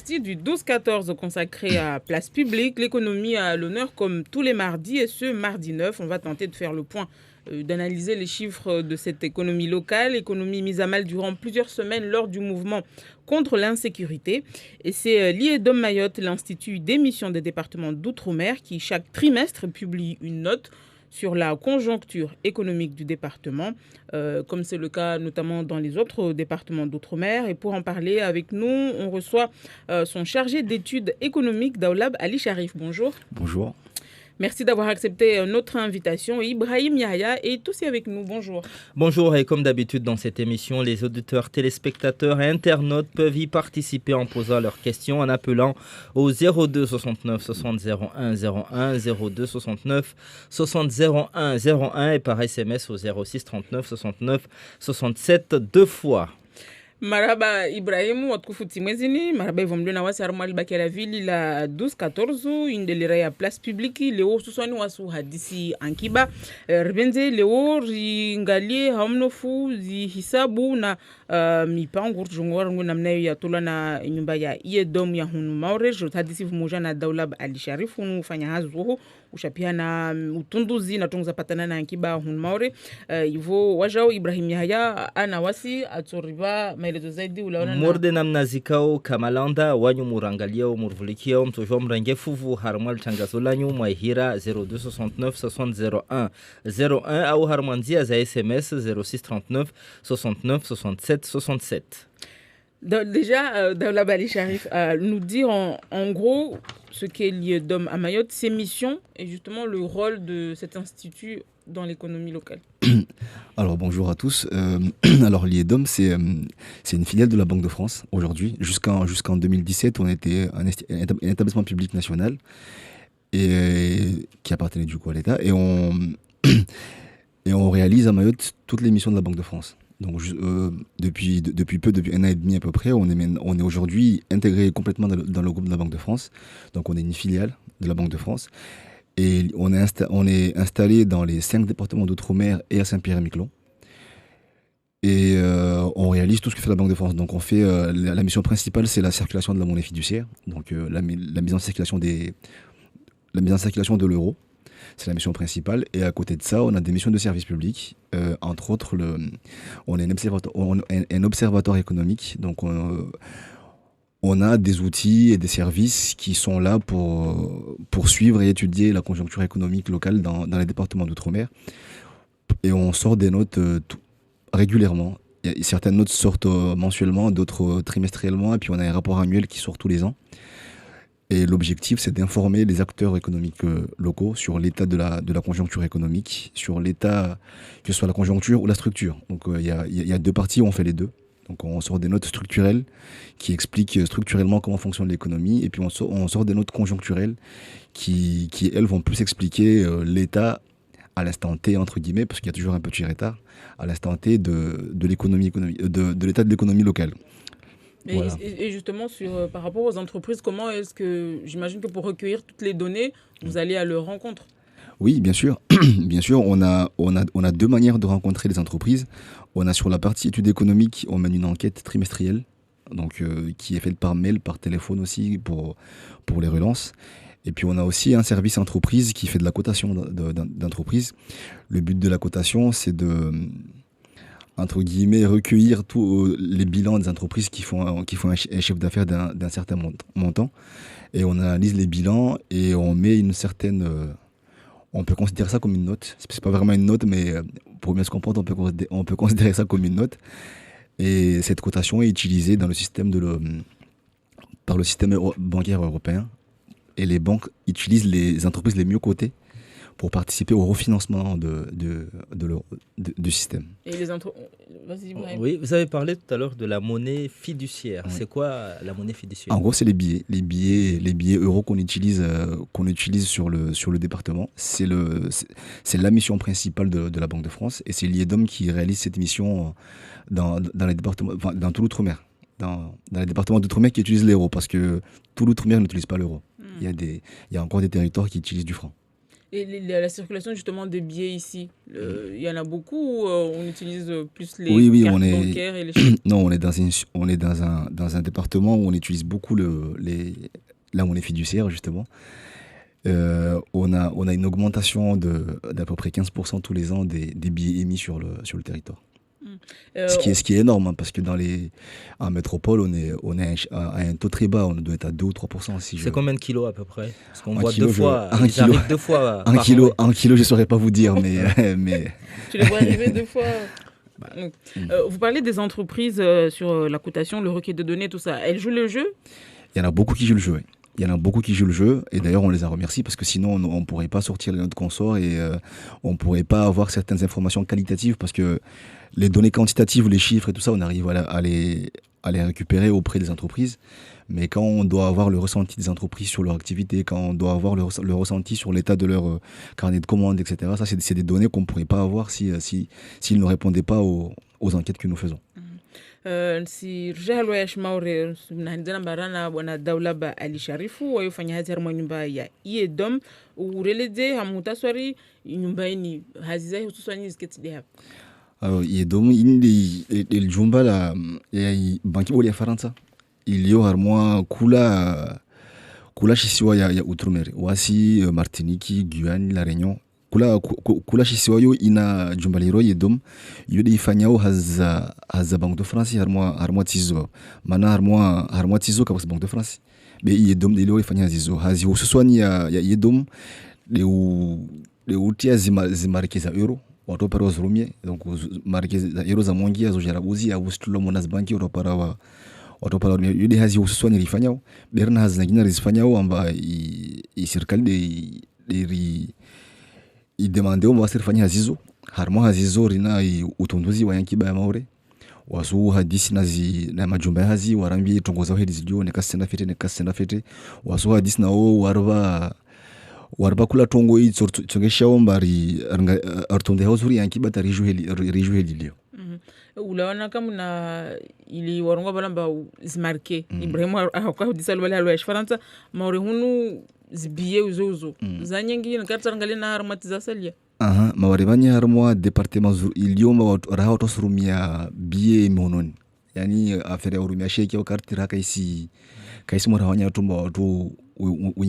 partie du 12-14 consacré à Place Publique. L'économie à l'honneur comme tous les mardis et ce mardi 9. On va tenter de faire le point, d'analyser les chiffres de cette économie locale, économie mise à mal durant plusieurs semaines lors du mouvement contre l'insécurité. Et c'est l'IEDOM Mayotte, l'Institut d'émission des départements d'outre-mer, qui chaque trimestre publie une note sur la conjoncture économique du département, comme c'est le cas notamment dans les autres départements d'outre-mer. Et pour en parler avec nous, on reçoit son chargé d'études économiques d'Aoulab, Ali Sharif. Bonjour. Bonjour. Merci d'avoir accepté notre invitation. Ibrahim Yahya est aussi avec nous. Bonjour. Bonjour, et comme d'habitude dans cette émission, les auditeurs, téléspectateurs et internautes peuvent y participer en posant leurs questions en appelant au 02 69 60 01 01, 02 69 60 01 01 et par SMS au 06 39 69 67 deux fois. Maraba Ibrahimu watukufuti mwezini maraba ivomlio na wasi harumu alibaki la vili la 12-14 indelera ya place publiki leo suswani wasu hadisi ankiba ribenze leo ringalie hamnofu hisabu na mipango rujungwara ngu namnayo ya tula na nyumba ya IEDOM ya hunu maure hadisi vumuja na Daulab Ali Sharif hunu ufanya hazuhu ushapia na utunduzi na tunguza patana na ankiba hunu maure ivo wajao Ibrahim Yahya ana wasi atoriba maelezo zaidi ulaona morde namna zikao kamalanda wanyu murangalia murvulikia mtojo mrange fuvu harmal tangazo lanyu mwaihira 0269 60 01 au harmanzia za SMS 0639 69 67 67. Déjà, Daulab Ali Sharif, nous dire en gros ce qu'est l'IEDOM à Mayotte, ses missions et justement le rôle de cet institut dans l'économie locale. Alors bonjour à tous. Alors l'IEDOM, c'est une filiale de la Banque de France aujourd'hui. Jusqu'en 2017, on était un établissement public national et qui appartenait du coup à l'État. Et on réalise à Mayotte toutes les missions de la Banque de France. Donc depuis un an et demi à peu près, on est aujourd'hui intégré complètement dans le groupe de la Banque de France. Donc on est une filiale de la Banque de France. Et on est installé dans les 5 départements d'outre-mer et à Saint-Pierre-et-Miquelon. Et on réalise tout ce que fait la Banque de France. Donc on fait la mission principale, c'est la circulation de la monnaie fiduciaire. Donc la mise en circulation de l'euro. C'est la mission principale. Et à côté de ça, on a des missions de service public. Entre autres, on est un observatoire économique. Donc, on a des outils et des services qui sont là pour suivre et étudier la conjoncture économique locale dans les départements d'outre-mer. Et on sort des notes régulièrement. Certaines notes sortent mensuellement, d'autres trimestriellement. Et puis, on a un rapport annuel qui sort tous les ans. Et l'objectif, c'est d'informer les acteurs économiques locaux sur l'état de la conjoncture économique, sur l'état, que ce soit la conjoncture ou la structure. Donc il y a deux parties où on fait les deux. Donc on sort des notes structurelles qui expliquent structurellement comment fonctionne l'économie, et puis on sort des notes conjoncturelles qui elles, vont plus expliquer l'état à l'instant T, entre guillemets, parce qu'il y a toujours un petit retard, à l'instant T de l'état de l'économie locale. Voilà. Et justement, par rapport aux entreprises, comment est-ce que, j'imagine que pour recueillir toutes les données, vous allez à leur rencontre? Oui, bien sûr. Bien sûr, on a deux manières de rencontrer les entreprises. On a sur la partie études économiques, on mène une enquête trimestrielle, donc qui est faite par mail, par téléphone aussi, pour les relances. Et puis on a aussi un service entreprise qui fait de la cotation d'entreprise. Le but de la cotation, c'est de, entre guillemets, recueillir tous les bilans des entreprises qui font un chiffre d'affaires d'un certain montant. Et on analyse les bilans et on met une certaine... on peut considérer ça comme une note. C'est pas vraiment une note, mais pour bien se comprendre, on peut considérer ça comme une note. Et cette cotation est utilisée dans le système par le système bancaire européen. Et les banques utilisent les entreprises les mieux cotées pour participer au refinancement du système. Et Vas-y, Ibrahim. Oui, vous avez parlé tout à l'heure de la monnaie fiduciaire. Oui. C'est quoi la monnaie fiduciaire? En gros, c'est les billets euros qu'on utilise sur le département. C'est la mission principale de la Banque de France, et c'est l'IEDOM qui réalise cette mission dans les départements, enfin, dans tout l'outre-mer. Dans les départements d'outre-mer qui utilisent l'euro, parce que tout l'outre-mer n'utilise pas l'euro. Il y a encore des territoires qui utilisent du franc. Et la circulation justement des billets ici, il y en a beaucoup où on utilise plus les Oui, cartes on est bancaires et les chèques. non, on est dans un département où on utilise beaucoup la monnaie fiduciaire justement. On a une augmentation d'à peu près 15% tous les ans des billets émis sur le territoire. Mm. Ce qui est énorme, hein, parce que en métropole, on est à un taux très bas, on doit être à 2 ou 3%. C'est combien de kilos à peu près? Parce qu'on Un voit kilo, deux fois, un ils kilo, arrivent deux fois un par kilo, an. un kilo, je ne saurais pas vous dire, mais Tu les vois arriver deux fois. Donc, mm. vous parlez des entreprises sur la cotation, le requête de données, tout ça. Elles jouent le jeu? Il y en a beaucoup qui jouent le jeu. Oui. Il y en a beaucoup qui jouent le jeu, et d'ailleurs on les en remercie parce que sinon on ne pourrait pas sortir les notes consort et on ne pourrait pas avoir certaines informations qualitatives parce que les données quantitatives, les chiffres et tout ça, on arrive à les récupérer auprès des entreprises. Mais quand on doit avoir le ressenti des entreprises sur leur activité, quand on doit avoir le ressenti sur l'état de leur carnet de commandes, etc., ça c'est des données qu'on ne pourrait pas avoir s'ils ne répondaient pas aux enquêtes que nous faisons. Si Rjalwesh Maure mnahanzana barana bwana Daulaba Ali Sharifu wayofanya hazi harimo nyumba ya Iedom ureleze hamutaswari nyumba ini haziza hususani ziketi hapa. Alors, Iedom il jumba la ya banki boli ya Faransa iliyo harmwa kula shisiwa ya Outre-mer wasi Martinique, Guyane, La Réunion kula shisiwa yo ina jumba liro Iedom yode ifanyao haza Banque de France harmwa tizo mana harmwa tizo kabisa Banque de France be Iedom lilo ifanya zizo hazi hususwani ya Iedom de utia zimarike za euro watopara wazurumie donc marike za euro za mongia zo jarabuzi ya ustulo monas banki watopara yudi hazi hususwani rifanyao berna hazi zingine rizifanyao amba i serikali i demande on va serifanya hazizo harmo hazizo rina utunduzi wa yankiba ya maure wasu hadisi na majumba ya hazi warambi tongoza wa hedizi dio nekasenda fete wasu hadisi na o warba kula tongo i tsogesha ombari artonde hausuri yankiba ta riju heli lio. Ulaona kama na ili warongo balamba zimarke Ibrahim akwa hudisa lwala lwa Faransa maure hunu zibiye uzo zanyengi na karta ngale na harmatiza salia maure banya harmwa departement iliomba raha to surumia biye mononi yani afere urumia sheki wakati raka kaisi mora wanya tumba watu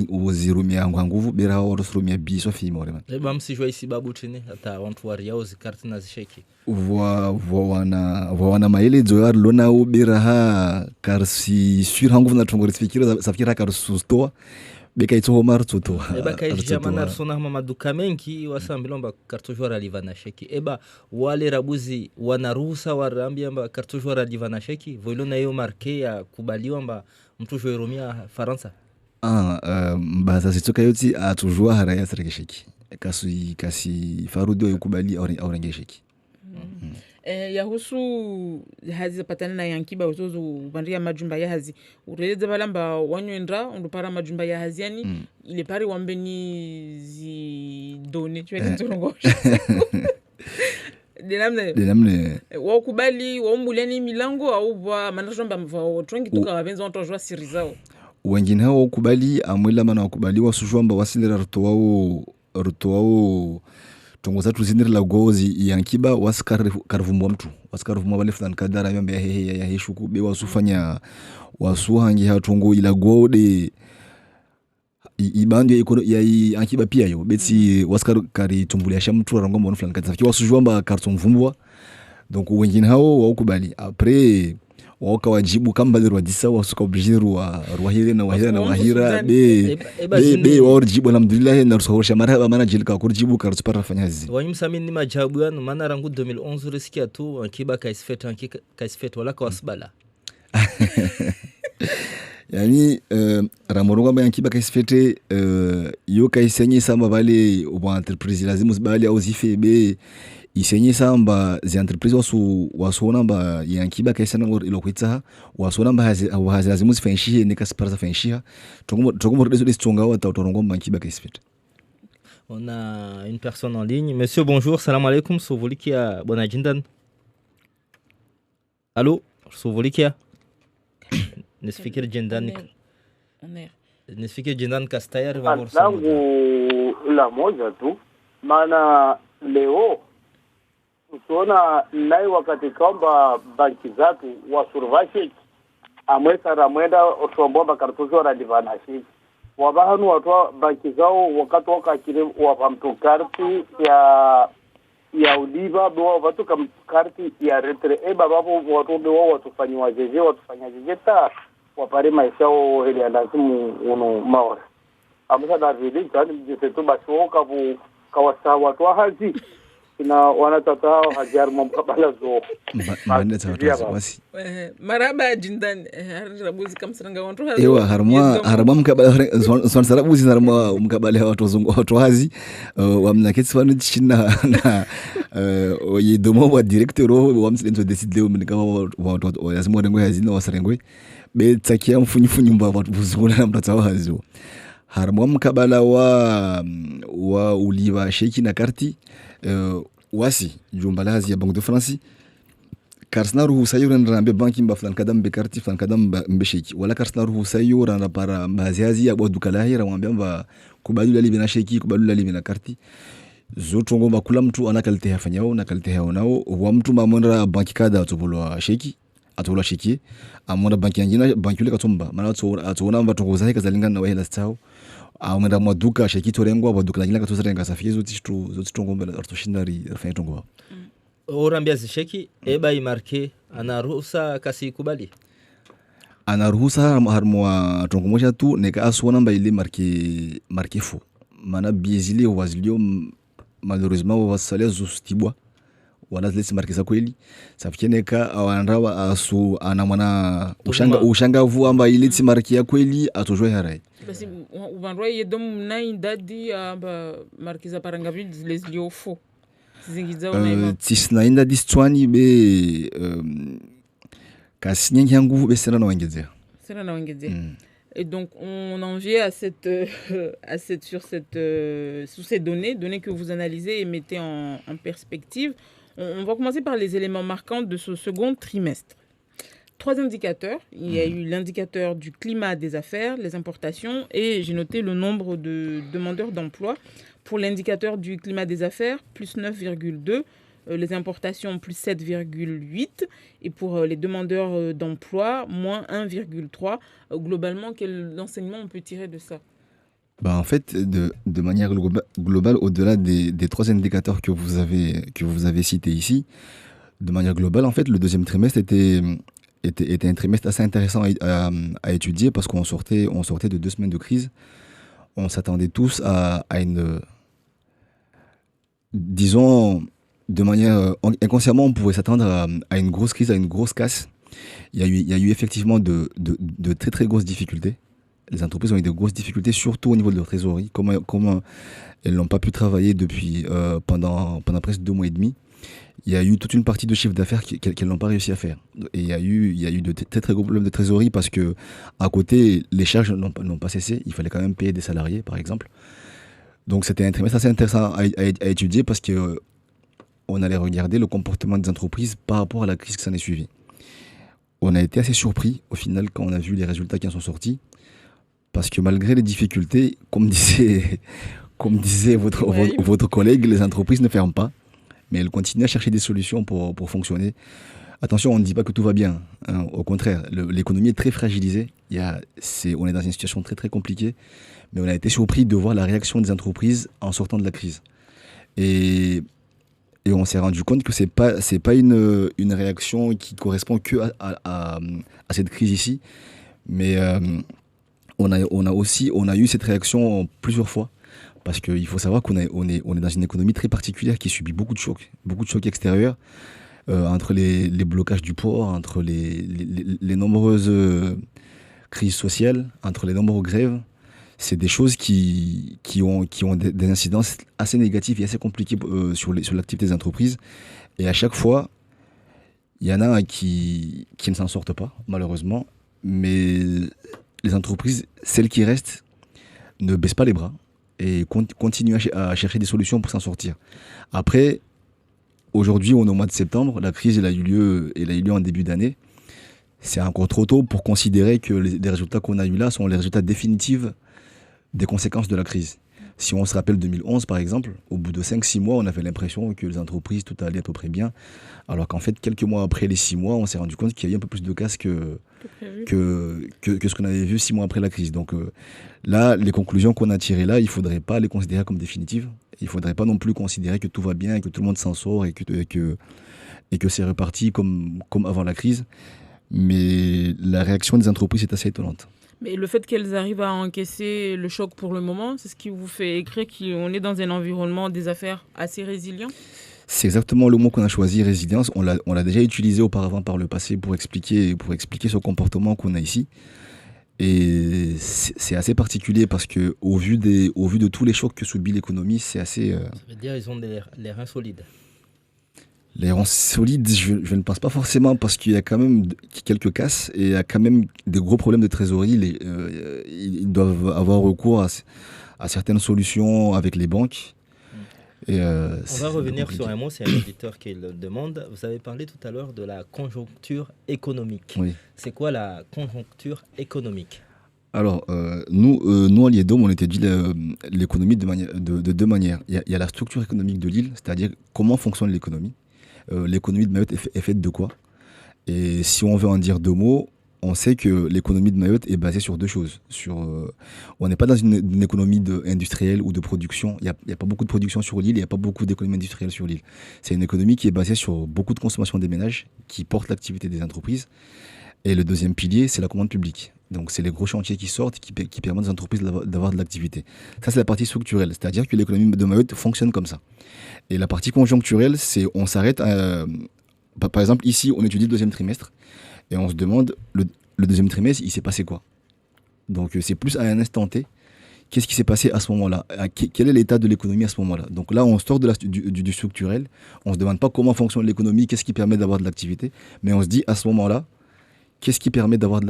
uzirumia nguvu bera watu surumia biye so fi maure banya eba msijwa isi babu tene hata wantu waria uzi karti na zisheki wana maelezo ya lona ubira ha karsi sur hangu na tongori safikira karsu stoa beka ito homar tuto eba kaija manar sona maduka mengi wasambilomba kartojora livana sheki eba wale rabuzi wanaruhusa warambia mba kartojora livana sheki voilona yo marke ya kubaliwa mba mtu joeromia Faransa mbaza sitoka yoti atujua haraya sareke sheki kasi farudo yukubali aurenge sheki yahusu hazi patana na yankiba uzozo bandia majumba ya hazi ureleze balamba wanywendra undupara majumba ya hazi yani ile pari wambeni zi done chwele nzorongosha denamne wakubali waumbuleni milango au wa manashomba mtwengi tuka wabenza wantojwa siri zao wengine hao wakubali amwela mana wakubali wasujwamba wasilera ruto wao tongoza tuzinira la gozi yankiba waskarvumbwa mtu waskarvumbwa bale fulani kadara yombe ya heshuku be wasufanya wasuhangi hatongo ila gode ibandi ya yankiba pia yo beti waskar kari tumbulia sha mtu arangomba fulani kadara fiki wasujwamba karton vumbwa donc wengine hao wakubali après waka wajibu kamba lero disa wasuka obligeru wa hire na wahira be wajibu alhamdulillah na rusahosha marhaba mana jilika kurjibu karusipara fanyazi wanyimsami ni majabu yanu mana rangu 2011 risikia tu ankiba kaisfet wala kwasbala yani ramoronga ba yankiba kaisfete yo kaisenye samba bale wa entreprise lazima zibali au zife be isenye samba zi entreprise wasu namba yankiba kaisana ilokwitsa wasu namba hazi lazima zifanyishe nekasipara fanyisha tokomo rezo destonga wata utorongo yankiba kaisfete. On a une personne en ligne. Monsieur, bonjour, salam alaikum, Souvolikia Bonajindan. Allô, Souvolikia. Nesfikir Jindan. Nesfikir Jindan Kastayar va voir ça. jumla moja tu, maana leo tunaona nai wakati kwamba banki zatu wasurvasheki amwesa mwenda otombo bakartuzo radivana shiki wabahanu watu banki zao wakati wakakire wapamtu karti ya udiba bewa watu kam karti ya retre babapo watu bewa watufanya jeje ta wapare maisha yao hili alazimu uno maore amesa David tani jisetu bashoka bu kawasa watu hazi ina wanatata hajar mkabala zo bande tawata wasi maraba jindan rabuzi kamsranga wantu ewa harma mkabala son sarabuzi harma mkabala watu hazi wamna ketsfanu china na yedomo wa directeur wa msendo decide o mnika watu lazima rengo hazi na wasarengwe betsakia mfunyifunyi mba watu buzuna na mtata hazi harma mkabala wa uliwa sheki na karti wasi jumbalazi ya Banque de France karsna ruhusa yurana be banki mba flan kadam be karti flan kadam be sheki wala karsna ruhusa yurana para maziazi ya bodu kalahira mwambia mba kubadula libi na sheki kubadula libi na karti zoto ngomba kula mtu ana kalite yafanyao na kalite yao nao wa mtu mamondra banki kada atobulwa sheki atobulwa sheki amonda banki yangina banki yule katomba mana atona mba tongoza heka zalingana na wahela stao aumenda maduka sheki torengwa baduka na kila katozarenga safiye zoti tongomba artoshinari rafanya tongwa orambia zisheki eba imarke anaruhusa kasi kubali anaruhusa harmwa tongomosha tu neka aswana mba ile marke fo mana biezile wazilio malheureusement wasale zustibwa wala zile marke za kweli safikeneka awandrawa asu anamwana ushanga vu amba ile marke ya kweli atojwe harai basi ubanrwa yedom na indadi amba marke za parangavi les liofo zingiza unaima tisna indadi stwani be kasinyengi yangu be sera na wangezea Et donc, on en vient sous ces données que vous analysez et mettez en perspective. On va commencer par les éléments marquants de ce second trimestre. 3 indicateurs. Il y a eu l'indicateur du climat des affaires, les importations, et j'ai noté le nombre de demandeurs d'emploi. Pour l'indicateur du climat des affaires, plus 9,2. Les importations, plus 7,8. Et pour les demandeurs d'emploi, moins 1,3. Globalement, quel enseignement on peut tirer de ça ? En fait, de manière globale, au-delà des 3 indicateurs que vous avez cités ici, de manière globale, en fait, le deuxième trimestre était un trimestre assez intéressant à étudier parce qu'on sortait de 2 semaines de crise. On s'attendait tous à une... Disons... De manière inconsciemment, on pouvait s'attendre à une grosse crise, à une grosse casse. Il y a eu effectivement de très très grosses difficultés. Les entreprises ont eu de grosses difficultés, surtout au niveau de leur trésorerie. Comment elles n'ont pas pu travailler depuis pendant presque 2 mois et demi. Il y a eu toute une partie de chiffre d'affaires qu'elles n'ont pas réussi à faire. Et il y a eu de très très gros problèmes de trésorerie parce que à côté, les charges n'ont pas cessé. Il fallait quand même payer des salariés, par exemple. Donc c'était un trimestre assez intéressant à étudier parce que on allait regarder le comportement des entreprises par rapport à la crise qui s'en est suivie. On a été assez surpris au final quand on a vu les résultats qui en sont sortis, parce que malgré les difficultés, comme disait votre collègue, les entreprises ne ferment pas, mais elles continuent à chercher des solutions pour fonctionner. Attention, on ne dit pas que tout va bien, hein, au contraire, l'économie est très fragilisée, on est dans une situation très très compliquée, mais on a été surpris de voir la réaction des entreprises en sortant de la crise. Et on s'est rendu compte que c'est pas une réaction qui correspond que à cette crise ici, mais on a eu cette réaction plusieurs fois parce qu'il faut savoir qu'on est dans une économie très particulière qui subit beaucoup de chocs extérieurs entre les blocages du port, entre les nombreuses crises sociales, entre les nombreuses grèves. C'est des choses qui ont des incidences assez négatives et assez compliquées sur l'activité des entreprises. Et à chaque fois, il y en a qui ne s'en sortent pas, malheureusement. Mais les entreprises, celles qui restent, ne baissent pas les bras et continuent à chercher des solutions pour s'en sortir. Après, aujourd'hui, on est au mois de septembre. La crise elle a eu lieu en début d'année. C'est encore trop tôt pour considérer que les résultats qu'on a eu là sont les résultats définitifs des conséquences de la crise. Si on se rappelle 2011, par exemple, au bout de 5-6 mois, on avait l'impression que les entreprises, tout allait à peu près bien. Alors qu'en fait, quelques mois après les 6 mois, on s'est rendu compte qu'il y avait un peu plus de casse que ce qu'on avait vu 6 mois après la crise. Donc là, les conclusions qu'on a tirées là, il ne faudrait pas les considérer comme définitives. Il ne faudrait pas non plus considérer que tout va bien, que tout le monde s'en sort et que c'est reparti comme avant la crise. Mais la réaction des entreprises est assez étonnante. Mais le fait qu'elles arrivent à encaisser le choc pour le moment, c'est ce qui vous fait écrire qu'on est dans un environnement des affaires assez résilient? C'est exactement le mot qu'on a choisi, résilience. On l'a déjà utilisé auparavant par le passé pour expliquer ce comportement qu'on a ici. Et c'est assez particulier parce que au vu de tous les chocs que subit l'économie, c'est assez... Ça veut dire qu'ils ont les reins solides. Les rangs solides, je ne pense pas forcément parce qu'il y a quand même quelques casses et il y a quand même des gros problèmes de trésorerie. Ils doivent avoir recours à certaines solutions avec les banques. Et on va revenir sur un mot, c'est un auditeur qui le demande. Vous avez parlé tout à l'heure de la conjoncture économique. Oui. C'est quoi la conjoncture économique? Alors, nous à l'IEDOM, on étudie l'économie de deux manières. Il y a la structure économique de l'île, c'est-à-dire comment fonctionne l'économie. L'économie de Mayotte est faite de quoi? Et si on veut en dire deux mots, on sait que l'économie de Mayotte est basée sur deux choses. On n'est pas dans une économie industrielle ou de production. Il n'y a pas beaucoup de production sur l'île, il n'y a pas beaucoup d'économie industrielle sur l'île. C'est une économie qui est basée sur beaucoup de consommation des ménages, qui porte l'activité des entreprises. Et le deuxième pilier, c'est la commande publique. Donc, c'est les gros chantiers qui sortent, qui permettent aux entreprises d'avoir de l'activité. Ça, c'est la partie structurelle, c'est-à-dire que l'économie de Mayotte fonctionne comme ça. Et la partie conjoncturelle, c'est on s'arrête à... Par exemple, ici, on étudie le deuxième trimestre et on se demande, le deuxième trimestre, il s'est passé quoi? Donc, c'est plus à un instant T. Qu'est-ce qui s'est passé à ce moment-là? Quel est l'état de l'économie à ce moment-là? Donc là, on sort du structurel. On ne se demande pas comment fonctionne l'économie, qu'est-ce qui permet d'avoir de l'activité. Mais on se dit, à ce moment-là, qu'est-ce qui permet d'avoir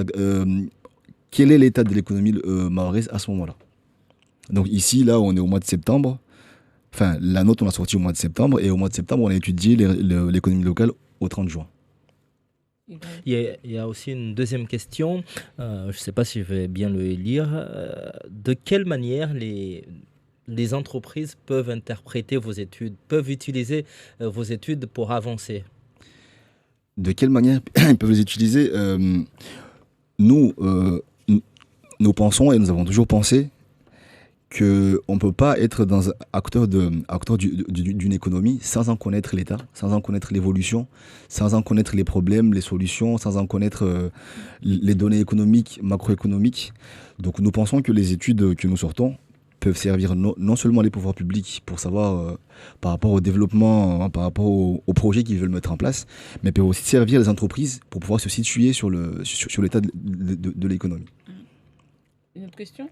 quel est l'état de l'économie mahoraise à ce moment-là? Donc ici, là, on est au mois de septembre. Enfin, la note, on l'a sortie au mois de septembre. Et au mois de septembre, on a étudié l'économie locale au 30 juin. Il y a aussi une deuxième question. Je ne sais pas si je vais bien le lire. De quelle manière les entreprises peuvent interpréter vos études, peuvent utiliser vos études pour avancer? De quelle manière ils peuvent les utiliser? Nous pensons et nous avons toujours pensé qu'on ne peut pas être acteur d'une économie sans en connaître l'état, sans en connaître l'évolution, sans en connaître les problèmes, les solutions, sans en connaître les données économiques, macroéconomiques. Donc nous pensons que les études que nous sortons peuvent servir non seulement les pouvoirs publics pour savoir par rapport au développement, par rapport aux projets qu'ils veulent mettre en place, mais peuvent aussi servir les entreprises pour pouvoir se situer sur l'état de l'économie. Une autre question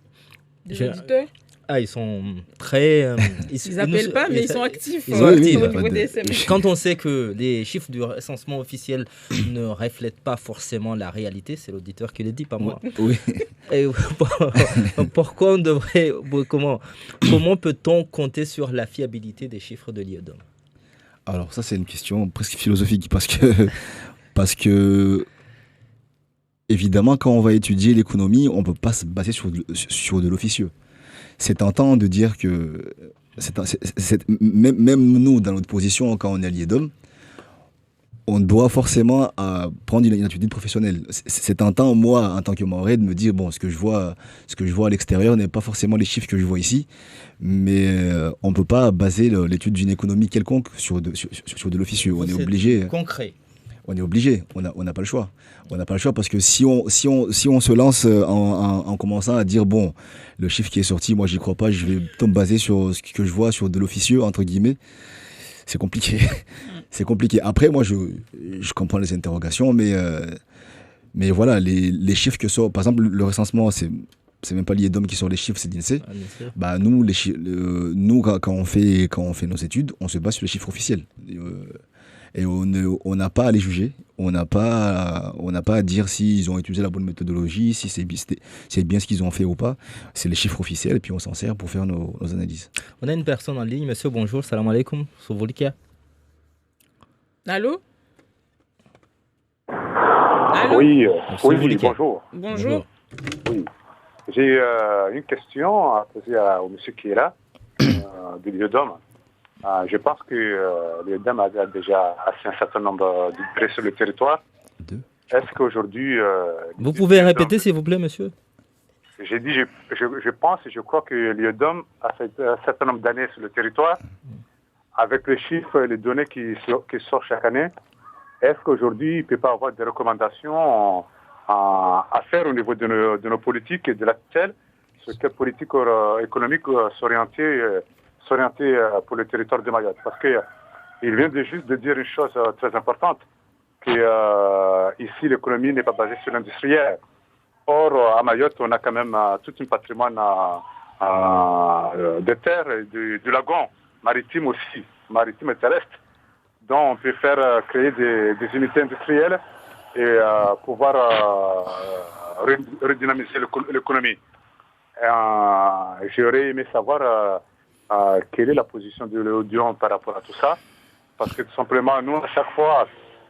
des auditeurs? Ils sont très... ils n'appellent pas, mais ils sont actifs. Ils sont actifs. Au niveau des SMS. Quand on sait que les chiffres du recensement officiel ne reflètent pas forcément la réalité, c'est l'auditeur qui le dit, pas moi. Oui. Et pourquoi on devrait... Comment peut-on compter sur la fiabilité des chiffres de l'IEDOM? Alors ça, c'est une question presque philosophique parce que évidemment, quand on va étudier l'économie, on ne peut pas se baser sur de l'officieux. C'est tentant de dire que, même nous, dans notre position, quand on est à l'IEDOM, on doit forcément prendre une attitude professionnelle. C'est tentant, moi, en tant que Mahorais, de me dire, bon, ce que je vois à l'extérieur n'est pas forcément les chiffres que je vois ici, mais on ne peut pas baser l'étude d'une économie quelconque sur de l'officieux. On est obligé. Concret. On est obligé, on n'a pas le choix. On n'a pas le choix parce que si on se lance en commençant à dire, bon, le chiffre qui est sorti, moi j'y crois pas, je vais plutôt me baser sur ce que je vois sur de l'officieux, entre guillemets, c'est compliqué. C'est compliqué. Après, moi je comprends les interrogations, mais voilà, les chiffres que sort, par exemple, le recensement, c'est même pas l'IEDOM qui sort les chiffres, c'est l'INSEE. Bah, nous, quand on fait nos études, on se base sur les chiffres officiels. Et on n'a pas à les juger, on n'a pas à dire s'ils ont utilisé la bonne méthodologie, si c'est bien ce qu'ils ont fait ou pas. C'est les chiffres officiels et puis on s'en sert pour faire nos analyses. On a une personne en ligne. Monsieur, bonjour, salam alaikum. Souvolikia. Allô? Oui, Souvolikia. Bonjour. Oui. J'ai une question à poser au monsieur qui est là. de l'IEDOM. Je pense que l'IEDOM a déjà assez un certain nombre de degrés sur le territoire. Est-ce qu'aujourd'hui... Vous pouvez répéter, s'il vous plaît, monsieur? J'ai dit, je pense et je crois que l'IEDOM a fait un certain nombre d'années sur le territoire. Avec les chiffres et les données qui sortent chaque année, est-ce qu'aujourd'hui, il ne peut pas avoir des recommandations à faire au niveau de nos politiques et de l'actuel, sur quelle politique économique s'orienter pour le territoire de Mayotte? Parce qu'il vient juste de dire une chose très importante, que ici, l'économie n'est pas basée sur l'industriel. Or, à Mayotte, on a quand même tout un patrimoine de terre et de lagon, maritime aussi, maritime et terrestre, dont on peut faire créer des unités industrielles et pouvoir redynamiser l'économie. J'aurais aimé savoir quelle est la position de l'Odion par rapport à tout ça, parce que tout simplement, nous, à chaque fois,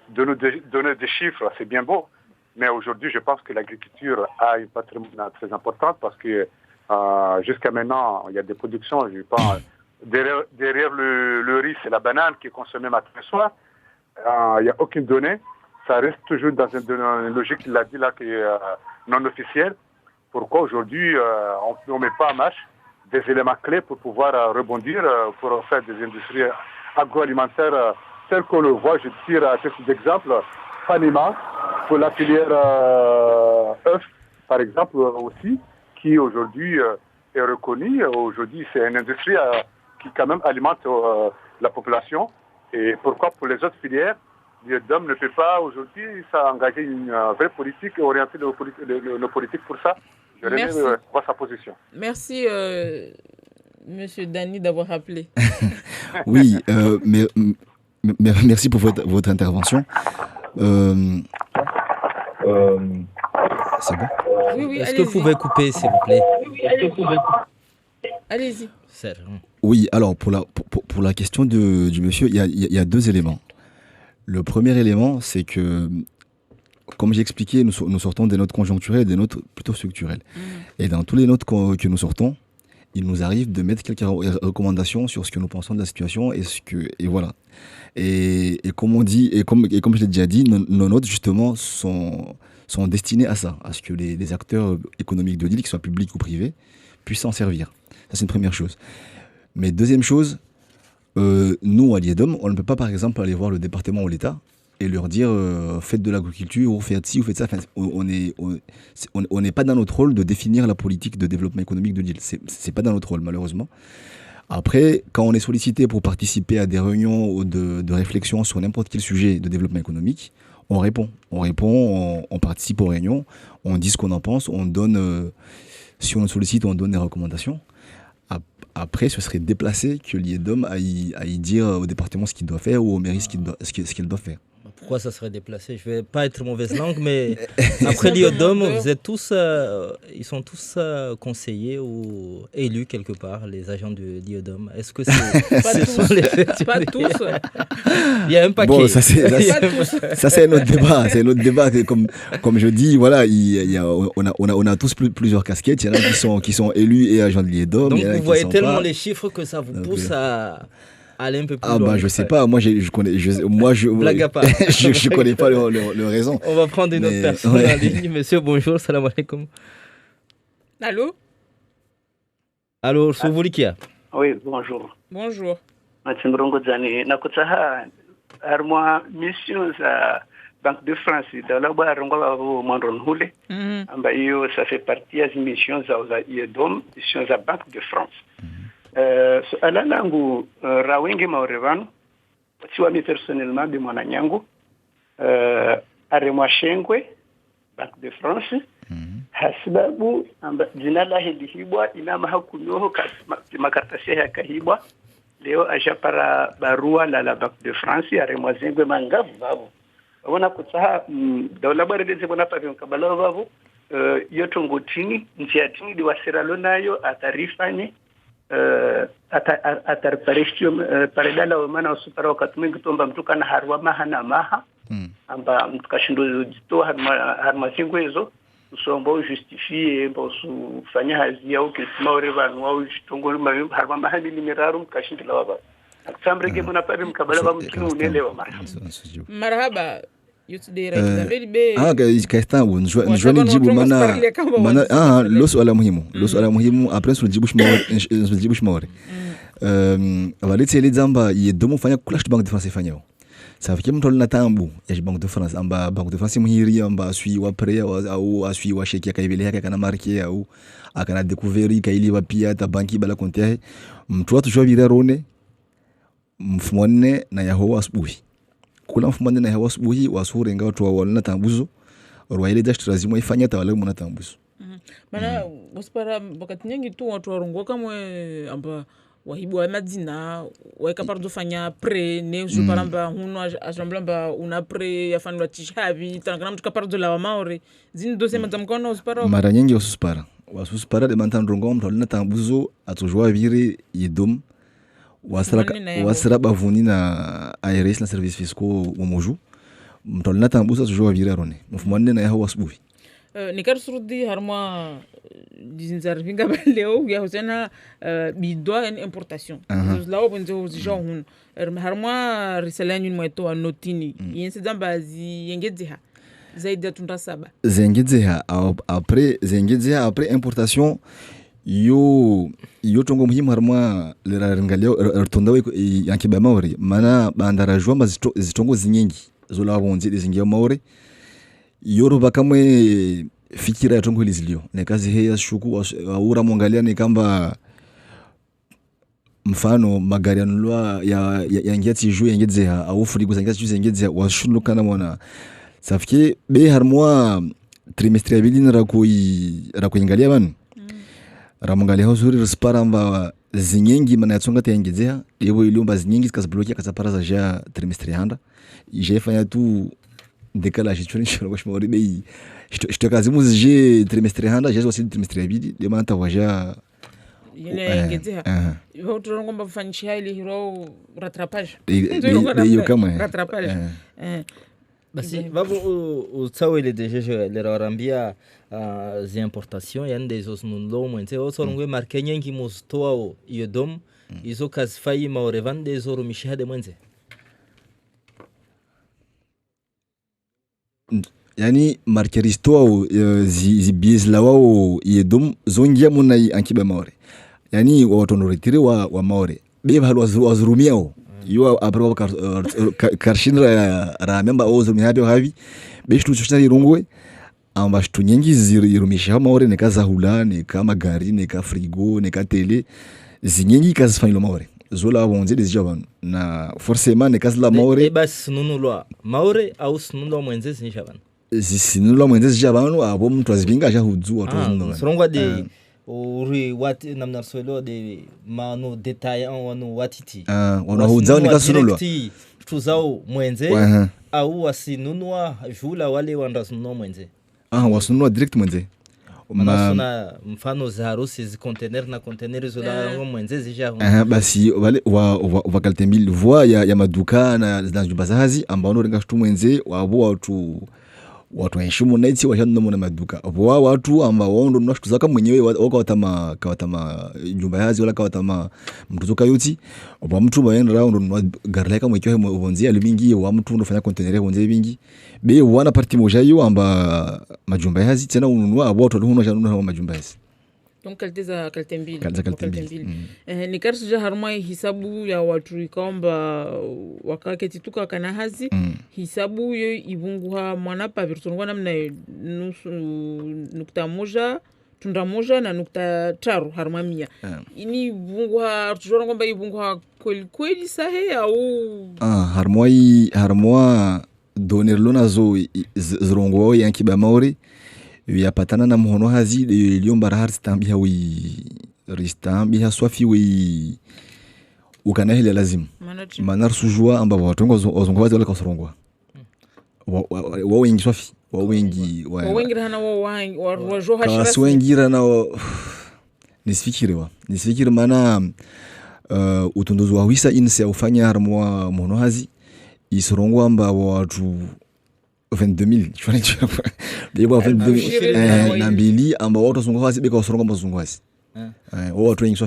de nous donner des chiffres, c'est bien beau, mais aujourd'hui, je pense que l'agriculture a une patrimoine très importante, parce que jusqu'à maintenant, il y a des productions, je pense, derrière le riz, c'est la banane qui est consommée matin et soir. Il n'y a aucune donnée. Ça reste toujours dans une logique, il l'a dit là, qui est non officielle. Pourquoi aujourd'hui, on ne met pas en marche des éléments clés pour pouvoir rebondir, pour faire des industries agroalimentaires telles qu'on le voit. Je tire à titre d'exemple Fanima, pour la filière œuf, par exemple, aussi, qui aujourd'hui est reconnue. Aujourd'hui, c'est une industrie qui quand même alimente la population. Et pourquoi pour les autres filières, l'IEDOM ne peut pas aujourd'hui s'engager une vraie politique et orienter nos politiques pour ça? J'aurais aimé voir sa position. Merci, Monsieur Dany, d'avoir appelé. Oui, mais merci pour votre intervention. C'est bon? Oui, est-ce que vous pouvez couper, s'il vous plaît? Allez-y. Oui, alors pour la question du monsieur, il y a deux éléments. Le premier élément, c'est que, comme j'ai expliqué, nous sortons des notes conjoncturelles et des notes plutôt structurelles. Et dans tous les notes que nous sortons, il nous arrive de mettre quelques recommandations sur ce que nous pensons de la situation et voilà. Et comme on dit, et comme je l'ai déjà dit, nos notes justement sont destinées à ça, à ce que les acteurs économiques de l'île, qu'ils soient publics ou privés, puissent s'en servir. Ça, c'est une première chose. Mais deuxième chose, nous, à l'IEDOM, on ne peut pas, par exemple, aller voir le département ou l'État et leur dire faites de l'agriculture, ou faites ci, ou faites ça. Enfin, on n'est pas dans notre rôle de définir la politique de développement économique de l'île. C'est pas dans notre rôle, malheureusement. Après, quand on est sollicité pour participer à des réunions ou de réflexion sur n'importe quel sujet de développement économique, on répond. On participe aux réunions, on dit ce qu'on en pense, on donne, si on nous sollicite, on donne des recommandations. Après, ce serait déplacé que l'IEDOM aille dire au département ce qu'il doit faire ou aux mairies ce qu'il doit faire. Pourquoi ça serait déplacé? Je ne vais pas être mauvaise langue, mais après l'IEDOM, vous êtes tous, ils sont tous conseillers ou élus quelque part, les agents de l'IEDOM. Est-ce que ce sont les... Pas tous. Il y a un paquet. Bon, ça c'est un autre débat. C'est un autre débat. Comme je dis, voilà, on a tous plusieurs casquettes. Il y en a qui sont élus et agents de l'IEDOM. Donc vous voyez tellement les chiffres que ça vous pousse à aller un peu plus loin. Je sais pas, moi je connais, blague à part. je connais pas le raison. On va prendre une autre personne en ligne. Monsieur, bonjour, salam alaikum. Allô, Souvoulikia. Oui, bonjour. Bonjour. Matsimrongo Zani, Nakutaha, Armoa, mission à Banque de France, dans la Baronga Mandron Houle. Ça fait partie des missions à IEDOM, missions à Banque de France. Suala langu rawengi maorevano siwami personnellement de mwananyangu aremwa shengwe Banque de France hasibabu jina lahe lihibwa inama hakunyoho makaratasi ya kahibwa leo aja para barua la Banque de France aremwa zengwe mangavu vavu wana kutsaha dawla baredeze bona pavion kabala vavu yoto ngotini njia tini diwasiralo nayo atarifanye atarparistio paredala wamana usupara wakati mwingi tomba mtuka na harwa maha na maha amba mtukashindo jito harma singu hizo usomba justifie mbosu fanya hazi au kesima ore vanhu au chitongolo mayo harma mahali nimeraru mkashindila waba aksambrege muna pale mkabala ba mtunu unelewa marhaba yutudera Isabel be kaista njwani jibu mana lo swala muhimu après jibu shmaore valeti ile zamba yedomo fanya kula banque de France fanyao ça fait que mtu alina tambu ya banque de France amba banque de France muhiri amba asui wa pre au asui wa sheki akaibele yake kana marqué au akana découvrir kaili wa pia ta banki bala compte mtu watu jwa vira rone mfumone na yaho asubuhi kula mfumone na yaho asubuhi wasure nga watu walina tambuzo rwa ile dash lazima ifanya tawala muna tambuzo mana uspara wakati nyingi tu watu warungo kama amba wahibu wa madina waikapar do fanya pre ne je paramba huno ajamblamba una pre ya fanwa tishavi tanakana mtu kapar do la maore zini do sema tamkona uspara mara nyingi wasuspara de mantan rongo mtu alina tambuzo atujua vire yedom wasra bavuni na ARS na service fiscaux umoju mtu alina tambuzo atujua vire rone mfumane na yaho wasbuhi nikar surdi harma dizinzar vinga baleo ya hosena bidwa en importation lao bonzo jo hun harma risalanyu mweto anotini yense zamba yengedzeha zaida tunda saba zengedzeha après importation yo tongo muhimu harma leraringaleo tondawe yankiba maori mana bandara jwamba zitongo zinyingi zola bonzi dizingia maori yoro bakamwe fikira yatongo hilizilio nekazi heya shuku aura mwangalia ni kamba mfano magari yanulwa ya ngeti juu yengedzeha au frigo zangeti juu yengedzeha washunduka na mwana safike be harmwa trimestre bilini rakuingalia banu ramungalia hozuri risparamba zinyengi mana yatsonga tengedzeha yebo ilomba zinyengi zikaziblokia kasaparaza ja trimestre handa jefanya tu décalage tu vois je me réveille je te quasiment j'ai trimestre handa j'ai aussi trimestre bidi de manta waja yene ngedzeha watu ngomba fanyisha ile hiro rattrapage iyo kama rattrapage basi babu utsawele deje le rambia zi importation yande zo nundo mwenze osorongwe marke nyengi mustoa yodom izo kasfai maorevande zo rumishade mwenze yani markeristo au zibies lawao yedom zongia munai ankiba maore yani watu retire wa maore be halu wazrumiao yo apro karshinra ra memba ozrumia hapo havi be shtu chostari rungwe amba shtu nyingi zirumisha maore ne kaza hula ne kama gari ne ka frigo ne ka tele zinyingi kazifanyilo maore zola bonze des javan na forcément ne kaza la maore bas nunulwa maore au sunulwa mwenze zinshavan zisinulwa mwenze zijabanu abo mtu azibinga aja hudzu watu zinulwa sorongwa de uri wati namna swelo de mano detail wanu watiti wana hudzao ni kasunulwa tuzao mwenze au wasinunwa jula wale wandasununwa mwenze wasununwa direct mwenze manasuna mfano za harusi zi container na container zola mwenze zija basi wale wa kaltembil voa ya maduka na bazazi ambao renga shtu mwenze wabo watu heshimu naiti washando mwana maduka voa watu ambao ndo nashtuza mwenyewe wakawatama jumba yazi wala kawatama mtuzoka yuti wa mtu baenda ndo garla kama mwekewe mwonzia limingi wa mtu ndo fanya container wonze bingi be wana parti moja hiyo amba majumba yazi tena ununua watu ndo unashanunua majumba yazi donc kalite mbili ni karsuja harma hisabu ya watu ikomba wakaketi tuka kana hazi hisabu yo ibunguha mwana pa virtonwa namna nusu nukta moja tunda moja na nukta taru harma mia ini bunguha tujora ngomba ibunguha kweli sahe au harma doner lona zo zrongo yanki ba maori yapatana na mhono hazi iliomba rahar stambia ristambi swafi ukana hile lazim manar sujua amba watongo ozongo wazi wala kasrongwa wa wengi swafi wa wengi hana wa joha shirasi wengira na nisfikiri mana utunduzi wa wisa inse ufanya harmwa mhono hazi isrongwa amba watu 22 000 beba 22 000 na mbili ambao watu wasungwazi beka wasoronga mazungwazi watu wengi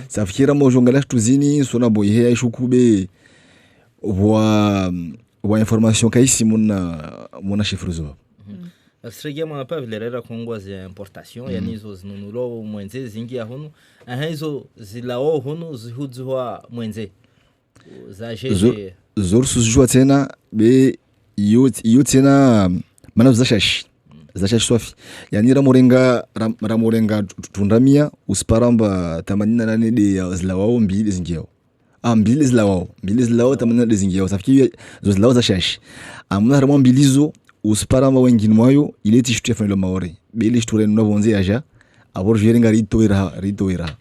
safikira mojongala tuzini sona boye ishukube wa information kaisi muna chiffre zo Sregia mwana pa vilerera kongwa za importation yani hizo zinunulo mwenze zingi ya hunu hizo zilao hunu zihudzwa mwenze za jeje zor sujua tena be iyo tena mana zashashi swafi yani ramorenga tundamia usparamba 88 de zilawao mbili zingiao mbili zilawao 88 de zingiao safikiri zo zilawao zashashi amuna ramo mbilizo usparamba wengine mwayo ile tishtu yafanya maore beli shture nabonze yaja abor jerenga ritoira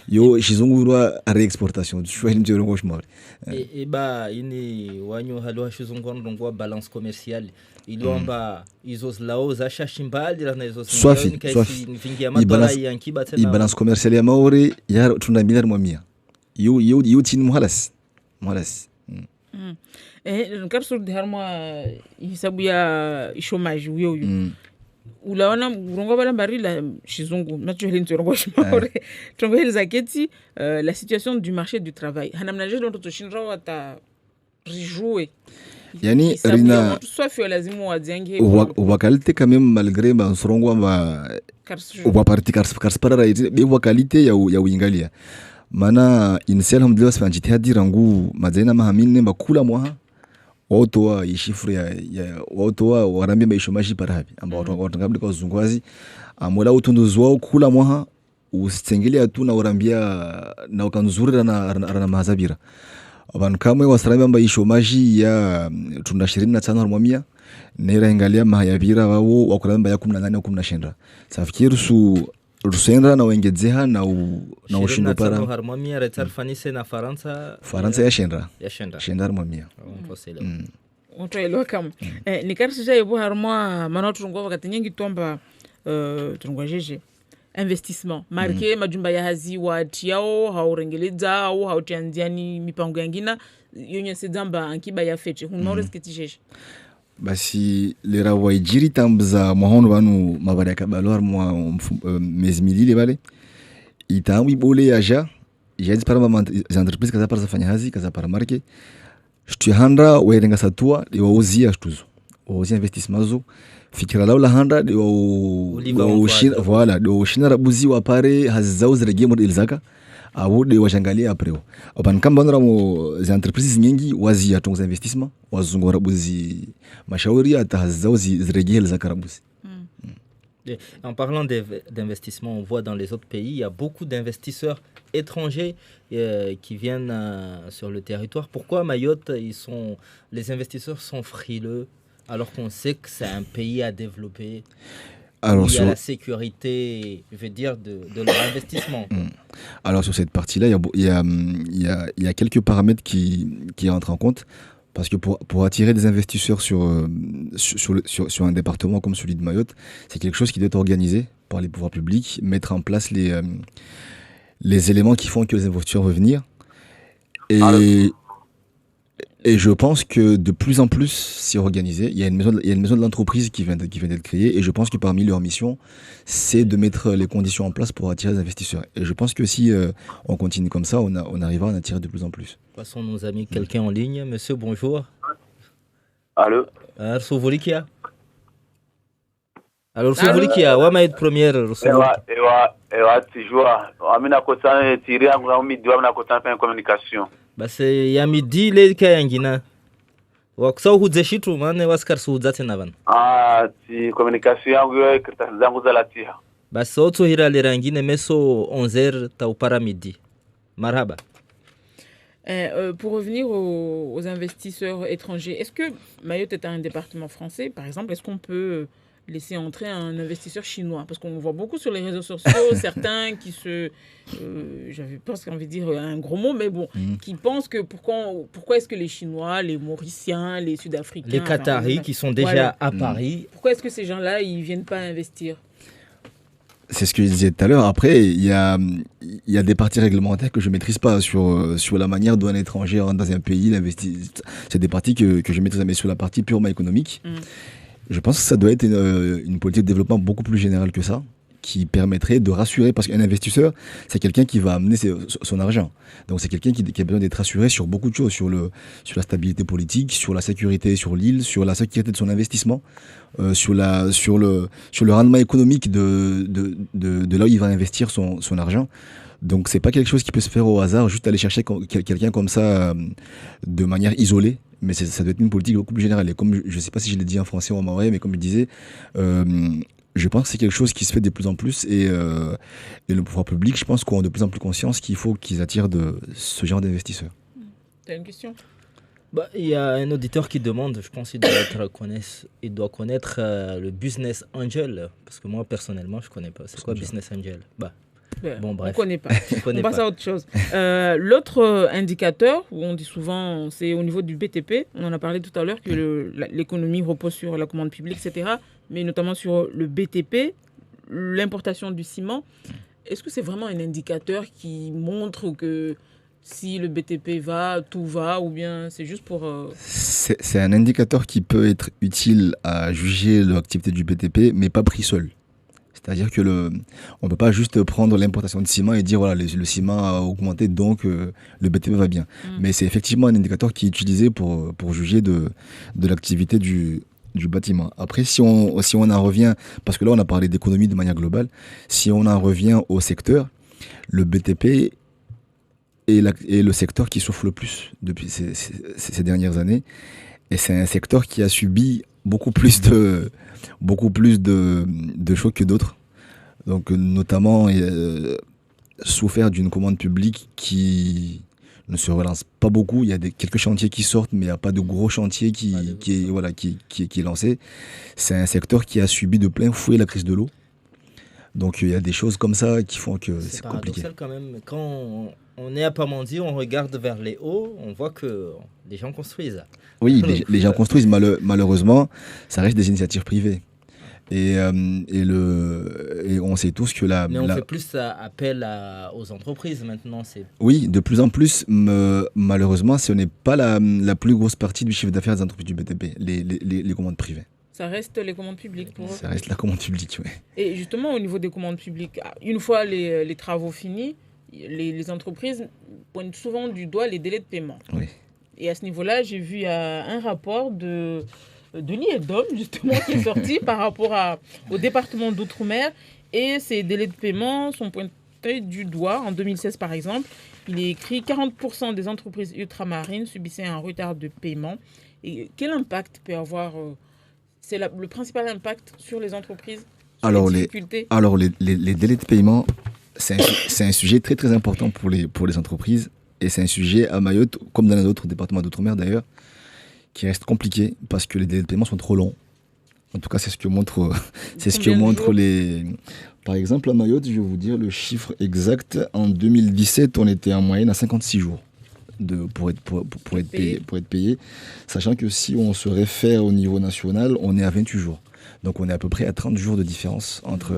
yo shizungurwa re-exportation shwe mjero ngoshmore eba ini wanyo halo shizungwa ndongwa balance commerciale iliomba izo zlao za shashimbali na izo swafi vingia madola yankiba tena balance commerciale ya maore ya tuna miliard mwa yo tin muhalas Nkarso de harma hisabu ya chômage uyo ulaona urongo bala mbari la shizungu nacho heli ntorongo shmaore tongo heli zaketi la situation du marché du travail hanamnaje ndo toshinra wata rejouer yani rina swafi lazima wadziange wakalite quand même malgré ba nsorongo ba wa parti karspara be wakalite ya uingalia mana initial hamdlewa sfanjiti hadirangu mazaina mahamine bakula mwaha wautoa ishifre ya wautoa warambe maisho mashi parahabi ambao watangabli kwa zungwazi amola utunduzi wao kula mwaha usitengele tu na urambia na ukanzurira na mahazabira abantu kamwe wasarambe amba isho mashi ya tunda 25 harmomia nera ingalia mahayabira wao wakuramba ya 18 19 safikiru su rusenda na wengezeha na ushindo para harmonia retarfanise na Faransa ya shendra harmonia ontoelewa kama nikarisha yebo harmonia mana turungwa wakati nyingi tomba turungwa jeje investissement marke majumba ya haziwa tiao haurengeleza au hautianziani mipango yangina yonye sedamba ankiba ya feche hunores ketijeje basi lera waijiri tambza mwahono banu mabari kabalor mwa mezimilile bale itamwi bole yaja yaji para ma entreprise kaza para zafanya hazi kaza para marke shtuhandra werenga satua liwauzia shtuzo wauzia investissement zo fikira lao la handa liwaushina voilà liwaushina rabuzi wa pare hazi zao zirege model zaka awode washangalia apreo opan kamba ndra mo za entreprises nyingi wazi ya tongo za investissement wazungu rabuzi mashauri hata zao zirejele za karabuzi. En parlant d'investissement, on voit dans les autres pays, il y a beaucoup d'investisseurs étrangers qui viennent sur le territoire. Pourquoi Mayotte, les investisseurs sont frileux alors qu'on sait que c'est un pays à développer? Alors, il y a la sécurité, je veux dire, de leur investissement. Alors sur cette partie-là, il y a quelques paramètres qui entrent en compte. Parce que pour attirer des investisseurs sur un département comme celui de Mayotte, c'est quelque chose qui doit être organisé par les pouvoirs publics, mettre en place les éléments qui font que les investisseurs veulent venir. Et je pense que de plus en plus, c'est organisé. Il y a une maison de l'entreprise qui vient d'être créée. Et je pense que parmi leurs missions, c'est de mettre les conditions en place pour attirer les investisseurs. Et je pense que si on continue comme ça, on arrivera à en attirer de plus en plus. Passons nos amis, quelqu'un en ligne. Monsieur, bonjour. Allô. Souvolikia. Alors, Souvolikia, on va être première. Ewa, tijua. Amina kotane tiri yangu na umidi wa amina kotane pa communication. Basi ya midi le kayangina wakusau hudeshitu mane waskar suudzate navan ti communication yangu yo kirta zangu za latia basi oto hira le rangine meso 11h ta upara midi marhaba. Pour revenir aux investisseurs étrangers, est-ce que Mayotte est un département français par exemple? Est-ce qu'on peut laisser entrer un investisseur chinois? Parce qu'on voit beaucoup sur les réseaux sociaux certains qui j'avais presque envie de dire un gros mot, mais bon, qui pensent que pourquoi est-ce que les Chinois, les Mauriciens, les Sud-Africains, les Qataris qui sont déjà à Paris, pourquoi est-ce que ces gens-là ils viennent pas investir? C'est ce que je disais tout à l'heure. Après, il y a des parties réglementaires que je ne maîtrise pas sur la manière dont un étranger rentre dans un pays, il investit. C'est des parties que je maîtrise, mais sur la partie purement économique, je pense que ça doit être une politique de développement beaucoup plus générale que ça, qui permettrait de rassurer, parce qu'un investisseur, c'est quelqu'un qui va amener son argent. Donc c'est quelqu'un qui a besoin d'être rassuré sur beaucoup de choses, sur la stabilité politique, sur la sécurité sur l'île, sur la sécurité de son investissement, sur le rendement économique de là où il va investir son argent. Donc c'est pas quelque chose qui peut se faire au hasard, juste aller chercher quelqu'un comme ça de manière isolée, mais ça doit être une politique beaucoup plus générale. Et comme je sais pas si je l'ai dit en français ou en maorais, mais comme je disais, je pense que c'est quelque chose qui se fait de plus en plus et le pouvoir public, je pense qu'on a de plus en plus conscience qu'il faut qu'ils attirent ce genre d'investisseurs. Tu as une question? Il y a un auditeur qui demande, je pense qu'il doit connaître le business angel, parce que moi personnellement je ne connais pas. C'est quoi business angel? Bon, bref. On ne connaît pas. On passe à autre chose. L'autre indicateur, où on dit souvent, c'est au niveau du BTP. On en a parlé tout à l'heure, que l'économie repose sur la commande publique, etc. Mais notamment sur le BTP, l'importation du ciment. Est-ce que c'est vraiment un indicateur qui montre que si le BTP va, tout va, ou bien c'est juste pour... C'est un indicateur qui peut être utile à juger l'activité du BTP, mais pas pris seul. C'est-à-dire que on ne peut pas juste prendre l'importation de ciment et dire voilà, le ciment a augmenté, donc le BTP va bien. Mais c'est effectivement un indicateur qui est utilisé pour juger de l'activité du bâtiment. Après, si on en revient, parce que là on a parlé d'économie de manière globale, si on en revient au secteur, le BTP est le secteur qui souffre le plus depuis ces dernières années. Et c'est un secteur qui a subi beaucoup plus de chocs que d'autres. Donc notamment souffert d'une commande publique qui ne se relance pas beaucoup. Il y a quelques chantiers qui sortent, mais il n'y a pas de gros chantier qui est lancé. C'est un secteur qui a subi de plein fouet la crise de l'eau. Donc il y a des choses comme ça qui font que c'est compliqué. C'est paradoxal quand même. Quand on est à Pamandzi, on regarde vers les hauts, on voit que les gens construisent. Oui, les gens construisent. Malheureusement, ça reste des initiatives privées. Et on sait tous que Mais on fait plus appel aux entreprises maintenant. Oui, de plus en plus. Malheureusement, ce n'est pas la plus grosse partie du chiffre d'affaires des entreprises du BTP, les commandes privées. Ça reste les commandes publiques pour eux. Ça reste la commande publique, oui. Et justement, au niveau des commandes publiques, une fois les travaux finis, les entreprises pointent souvent du doigt les délais de paiement. Oui. Et à ce niveau-là, j'ai vu un rapport de l'IEDOM, justement, qui est sorti par rapport au département d'Outre-mer. Et ces délais de paiement sont pointés du doigt. En 2016, par exemple, il est écrit 40% des entreprises ultramarines subissaient un retard de paiement. Et quel impact peut avoir c'est le principal impact sur les entreprises, sur les difficultés? Alors, les délais de paiement, c'est un sujet très très important pour les entreprises. Et c'est un sujet à Mayotte, comme dans les autres départements d'outre-mer d'ailleurs, qui reste compliqué parce que les délais de paiement sont trop longs. En tout cas, c'est ce que montrent Par exemple, à Mayotte, je vais vous dire le chiffre exact. En 2017, on était en moyenne à 56 jours pour être payé. Sachant que si on se réfère au niveau national, on est à 28 jours. Donc on est à peu près à 30 jours de différence entre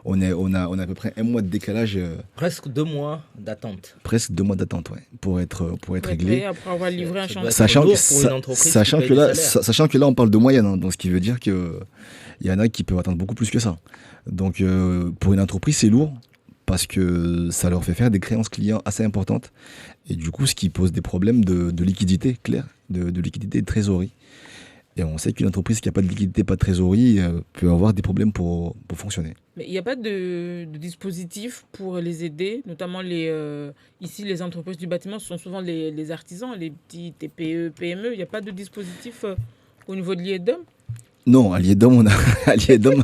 on a à peu près un mois de décalage. Presque 2 mois d'attente. Presque 2 mois d'attente, ouais, pour être réglé. Après avoir livré un chantier. Sachant que là on parle de moyenne, hein, donc ce qui veut dire que il y en a qui peuvent attendre beaucoup plus que ça. Donc pour une entreprise c'est lourd parce que ça leur fait faire des créances clients assez importantes et du coup ce qui pose des problèmes de liquidité claire, de liquidité et de trésorerie. Et on sait qu'une entreprise qui n'a pas de liquidité, pas de trésorerie, peut avoir des problèmes pour fonctionner. Mais il n'y a pas de dispositif pour les aider, notamment ici les entreprises du bâtiment, ce sont souvent les artisans, les petits TPE, PME. Il n'y a pas de dispositif au niveau de l'IEDOM? Non, à l'IEDOM,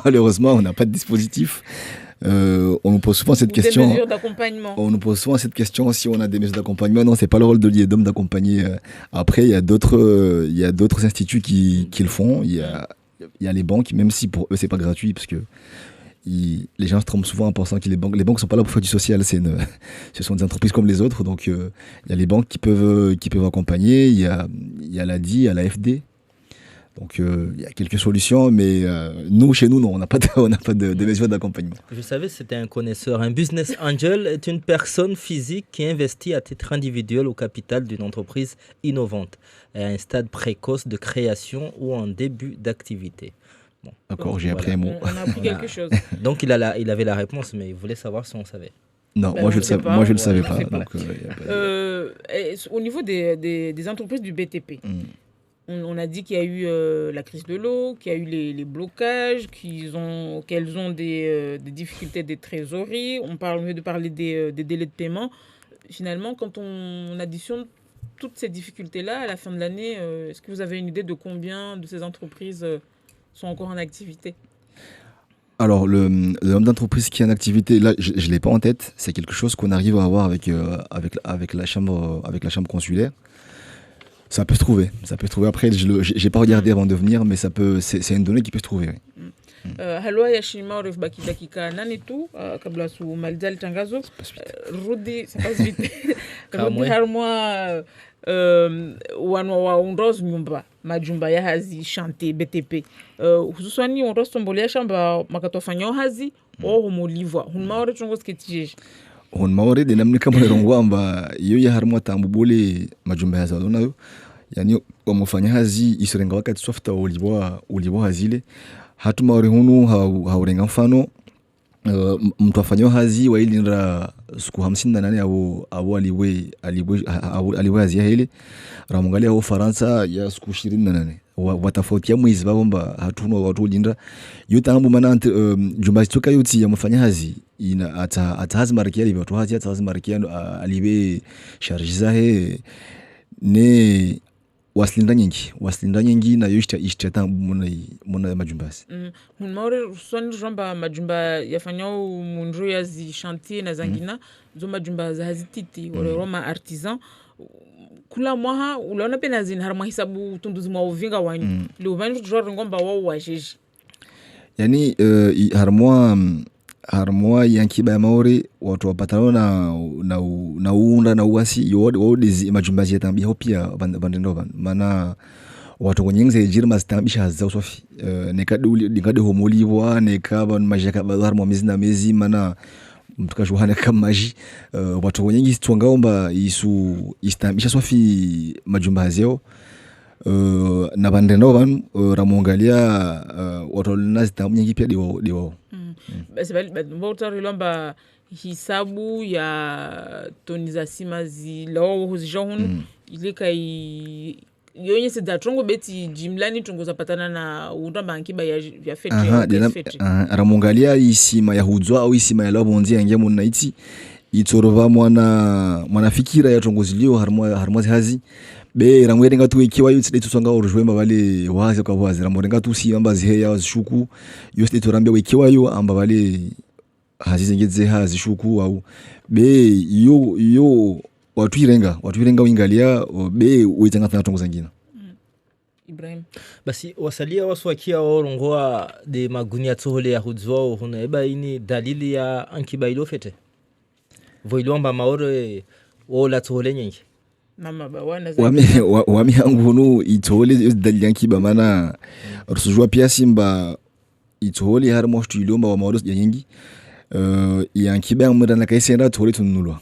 malheureusement, on n'a pas de dispositif. On nous pose souvent cette question. Des mesures d'accompagnement. On nous pose souvent cette question si on a des mesures d'accompagnement. Non, c'est pas le rôle de l'IEDOM d'accompagner. Après, il y a d'autres instituts qui le font. Il y a les banques, même si pour eux c'est pas gratuit, parce que les gens se trompent souvent en pensant que les banques sont pas là pour faire du social. Ce sont des entreprises comme les autres. Donc il y a les banques qui peuvent accompagner. Il y a l'ADI, il y a l'AFD. Donc il y a quelques solutions, mais nous, chez nous, non, on n'a pas de mesures d'accompagnement. Je savais que c'était un connaisseur. Un business angel est une personne physique qui investit à titre individuel au capital d'une entreprise innovante, à un stade précoce de création ou en début d'activité. Bon. D'accord, j'ai appris un mot. On a appris quelque chose. Donc il avait la réponse, mais il voulait savoir si on savait. Non, Ben, moi je on le sait savais, pas, moi je le ouais, savais on pas. sait pas. Donc, y a pas- Et au niveau des entreprises du BTP, on a dit qu'il y a eu la crise de l'eau, qu'il y a eu les blocages, qu'elles ont des difficultés de trésorerie. On parle mieux de parler des délais de paiement. Finalement, quand on additionne toutes ces difficultés-là à la fin de l'année, est-ce que vous avez une idée de combien de ces entreprises sont encore en activité? Alors, le nombre d'entreprises qui est en activité, là, je ne l'ai pas en tête. C'est quelque chose qu'on arrive à avoir avec la chambre consulaire. Ça peut se trouver. Après, je n'ai pas regardé avant de venir, mais c'est une donnée qui peut se trouver. Oui. Halwa ya shima urefu baki dakika 8 tu kabla kumaliza tangazo. Rudi ça passe vite. Rudi harmwa wanwa waondoza majumba ya hazi shante BTP hususani ondoza tombolea shamba makatofanya hazi humulivwa hunmaore chongozi ketijeje hunmaore de namni kama rongwamba iyo ya harmwa tambubole majumba ya zazo nayo yani wamufanya hazi isirenga wakati softa ulibwa hazile hatumaore hunu haurenga mfano mtu afanywa hazi wailinda siku 58 abo aliwe hazi ya hele ramungalia ho Faransa ya siku 28 watafautia mwezi babomba hatuno watu linda yutambu mana jumba tuka yuti ya mfanya hazi ina atahazi markia libe watu hazi atahazi markia alibe charge zahe ne waslinda nyingi na yo ishtata muna majumbasi hunmaore rusoni jomba majumba yafanyao munjo ya zi chantier na zangina zo majumba za hazititi wale roma artisan kula mwaha unaona pena zin harma hisabu tunduzi mwa uvinga wanyu le uvanju jor ngomba wao wajeje yani harmwa yankiba ya maore watu wapatano na uunda na uwasi yodi majumbazi ya tambia pia bandendo mana watu kwenye jirma zitambisha hazao sofi nekade homolivwa nekaba majaka harmwa mizi na mezi mana mtukashuhana kama maji watu kwenye tuangaomba istambisha sofi majumbazi yao na bandendo ban ramongalia watu nazitambu pia diwao basi bauta rilomba hisabu ya toni za sima zilao huzijahunu ileka yonye se datrongo beti jimlani tongo zapatana na unda bankiba ya fete ramongalia isima ya hudzwa au isima ya labonzi yangia muna iti itorova mwana fikira ya tongo zilio harmwa hazi be ramwerenga tu ikiwa yuti de tusonga urujwemba bale wazi kwa wazi ramorenga tu si amba zihe ya zishuku yoste turambe ikiwa yo amba bale hazizengeze hazishuku au be yo watu irenga wingalia be uitanga tana tongo zangina Ibrahim basi wasalia waswakia orongoa de magunia tsohole ya hudzwa huna eba ini dalili ya ankibailo fete voilomba maore ola tsohole nyingi wami yangu hunu itole dalili yankiba mana rusujwa pia simba itole har moshtu ilomba wa maodos ya nyingi yankiba mura na kaisenda tole tunulwa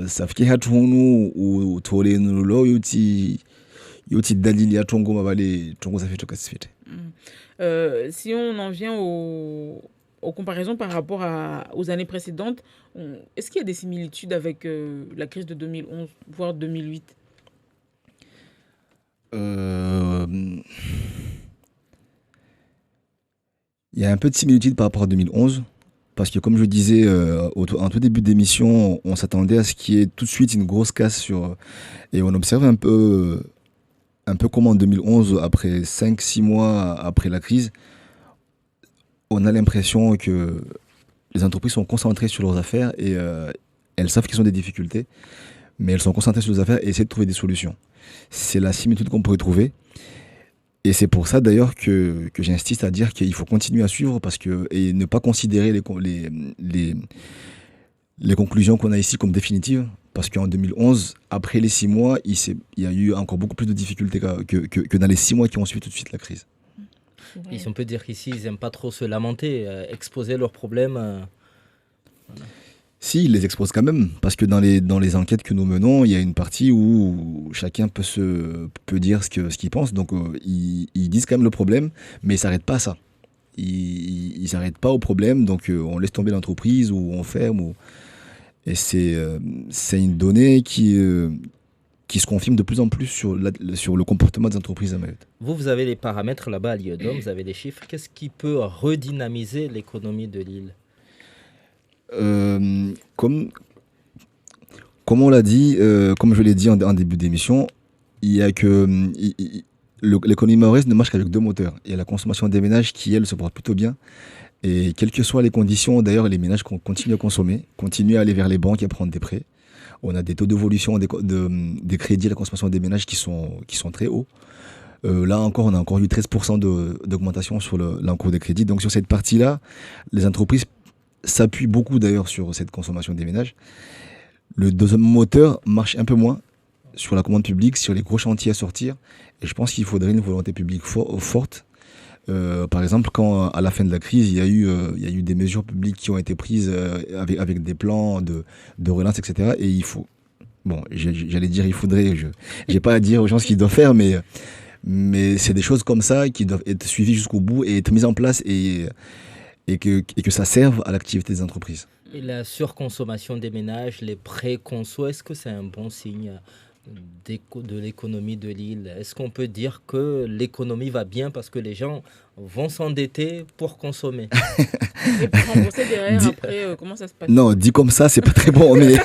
safiki hatu hunu utole nulo yuti dalili ya tongo mabale tongo safito kasifite. Si on en vient aux comparaisons par rapport aux années précédentes, est-ce qu'il y a des similitudes avec la crise de 2011, voire 2008 ? Il y a un peu de similitude par rapport à 2011, parce que comme je disais en tout début d'émission, on s'attendait à ce qu'il y ait tout de suite une grosse casse et on observe un peu comme en 2011, après 5-6 mois après la crise, on a l'impression que les entreprises sont concentrées sur leurs affaires et elles savent qu'ils ont des difficultés, mais elles sont concentrées sur leurs affaires et essaient de trouver des solutions. C'est la similitude qu'on pourrait trouver. Et c'est pour ça d'ailleurs que j'insiste à dire qu'il faut continuer à suivre et ne pas considérer les conclusions qu'on a ici comme définitives, Parce qu'en 2011, après les 6 mois, il y a eu encore beaucoup plus de difficultés que dans les 6 mois qui ont suivi tout de suite la crise. Et si on peut dire qu'ici, ils n'aiment pas trop se lamenter, exposer leurs problèmes. Si, ils les exposent quand même, parce que dans les enquêtes que nous menons, il y a une partie où chacun peut dire ce qu'il pense. Donc, ils disent quand même le problème, mais ils ne s'arrêtent pas à ça. Ils ne s'arrêtent pas au problème, donc on laisse tomber l'entreprise ou on ferme. Et c'est une donnée qui se confirme de plus en plus sur le comportement des entreprises à Mayotte. Vous avez les paramètres là-bas à l'IEDOM, vous avez les chiffres. Qu'est-ce qui peut redynamiser l'économie de l'île ? Comme on l'a dit, comme je l'ai dit en début d'émission, il y a que l'économie mahoraise ne marche qu'avec 2 moteurs. Il y a la consommation des ménages qui, elle, se porte plutôt bien. Et quelles que soient les conditions, d'ailleurs, les ménages continuent à consommer, continuent à aller vers les banques et à prendre des prêts. On a des taux d'évolution des crédits à la consommation des ménages qui sont très hauts. Là encore, on a encore eu 13% d'augmentation sur l'encours des crédits. Donc sur cette partie-là, les entreprises s'appuient beaucoup d'ailleurs sur cette consommation des ménages. Le deuxième moteur marche un peu moins sur la commande publique, sur les gros chantiers à sortir. Et je pense qu'il faudrait une volonté publique forte. Par exemple, quand à la fin de la crise, il y a eu des mesures publiques qui ont été prises avec des plans de relance, etc. Et il faut, bon, j'allais dire il faudrait, j'ai pas à dire aux gens ce qu'ils doivent faire, mais c'est des choses comme ça qui doivent être suivies jusqu'au bout et être mises en place et que ça serve à l'activité des entreprises. Et la surconsommation des ménages, les pré-conso, est-ce que c'est un bon signe de l'économie de l'île? Est-ce qu'on peut dire que l'économie va bien parce que les gens vont s'endetter pour consommer? Et pour rembourser derrière, après, comment ça se passe? Non, dit comme ça, c'est pas très bon. Mais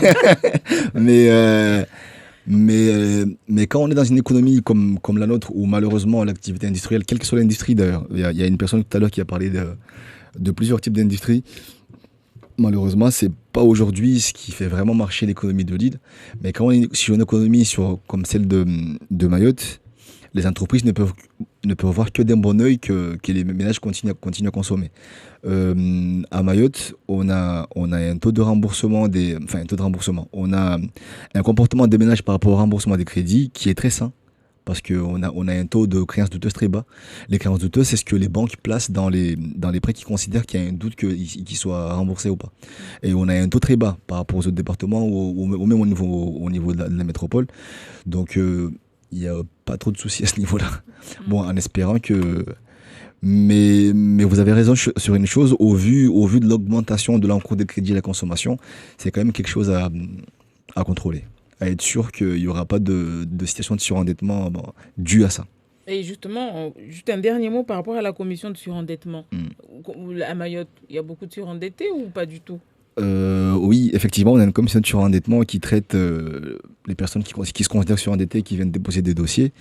quand on est dans une économie comme la nôtre, où malheureusement l'activité industrielle, quelle que soit l'industrie d'ailleurs, il y a une personne tout à l'heure qui a parlé de plusieurs types d'industries. Malheureusement, c'est pas aujourd'hui ce qui fait vraiment marcher l'économie de l'île. Mais quand on est sur une économie comme celle de Mayotte, les entreprises ne peuvent voir que d'un bon œil que les ménages continuent à consommer. À Mayotte, on a un taux de remboursement on a un comportement des ménages par rapport au remboursement des crédits qui est très sain. Parce qu'on a un taux de créances douteuses très bas. Les créances douteuses, c'est ce que les banques placent dans les prêts qui considèrent qu'il y a un doute qu'ils soient remboursés ou pas. Et on a un taux très bas par rapport aux autres départements ou même au niveau de la métropole. Donc, il n'y a pas trop de soucis à ce niveau-là. Bon, en espérant que... Mais vous avez raison sur une chose, au vu de l'augmentation de l'encours des crédits à la consommation, c'est quand même quelque chose à contrôler. À être sûr qu'il n'y aura pas de situation de surendettement due à ça. Et justement, juste un dernier mot par rapport à la commission de surendettement. À Mayotte, il y a beaucoup de surendettés ou pas du tout? Oui, effectivement, on a une commission de surendettement qui traite les personnes qui se considèrent surendettées, qui viennent déposer des dossiers.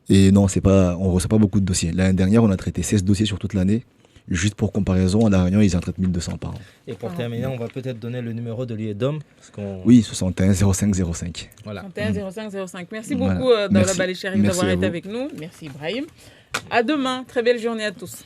Et non, on ne reçoit pas beaucoup de dossiers. L'année dernière, on a traité 16 dossiers sur toute l'année. Juste pour comparaison, à La Réunion, ils en traitent 1200 par an. Et pour terminer, on va peut-être donner le numéro de l'IEDOM. Oui, 61 05 05. Voilà. 61 05 05. Merci beaucoup, Daouda Baléchari, d'avoir été avec nous. Merci, Ibrahim. À demain. Très belle journée à tous.